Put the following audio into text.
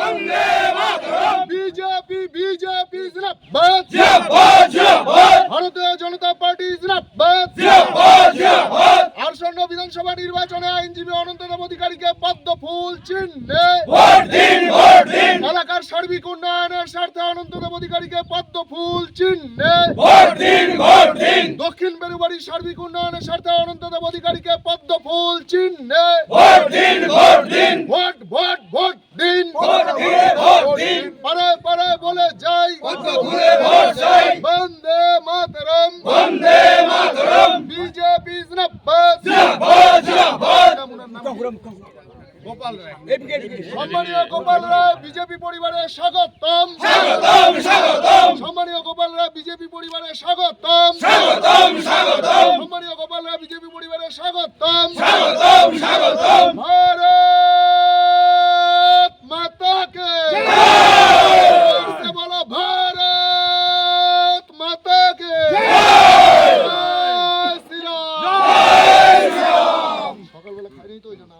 Vande Mataram BJP BJP जिंदाबाद जिंदाबाद जिंदाबाद ভারতীয় জনতা পার্টি জিন্দাবাদ जिंदाबाद जिंदाबाद আসন্ন বিধানসভা নির্বাচনে আইনজীবী অনন্ত দেব অধিকারীকে পদ্ম ফুল চিহ্নে वोट दिन এলাকার সার্বিক উন্নয়নের স্বার্থে অনন্ত দেব অধিকারীকে পদ্ম ফুল চিহ্নে वोट दिन দক্ষিণ বেরুবাড়ির সার্বিক উন্নয়নের স্বার্থে অনন্ত দেব অধিকারীকে পদ্ম ফুল চিহ্নে वोट दिन ভোট ভোট ভোট দিন ভোট দিয়ে ভোট দিন পারে পারে বলে যাই পদ্ম ফুলে ভোট চাই বন্দে মাতরম वंदे मातरम বিজেপি জিন্দাবাদ जिंदाबाद जिंदाबाद গোপাল রায় সম্মানীয় গোপাল রায় বিজেপি পরিবারে স্বাগতম स्वागतम स्वागतम সম্মানীয় গোপাল রায় বিজেপি পরিবারে স্বাগতম स्वागतम स्वागतम সম্মানীয় গোপাল রায় বিজেপি পরিবারে স্বাগতম स्वागतम स्वागतम ভারত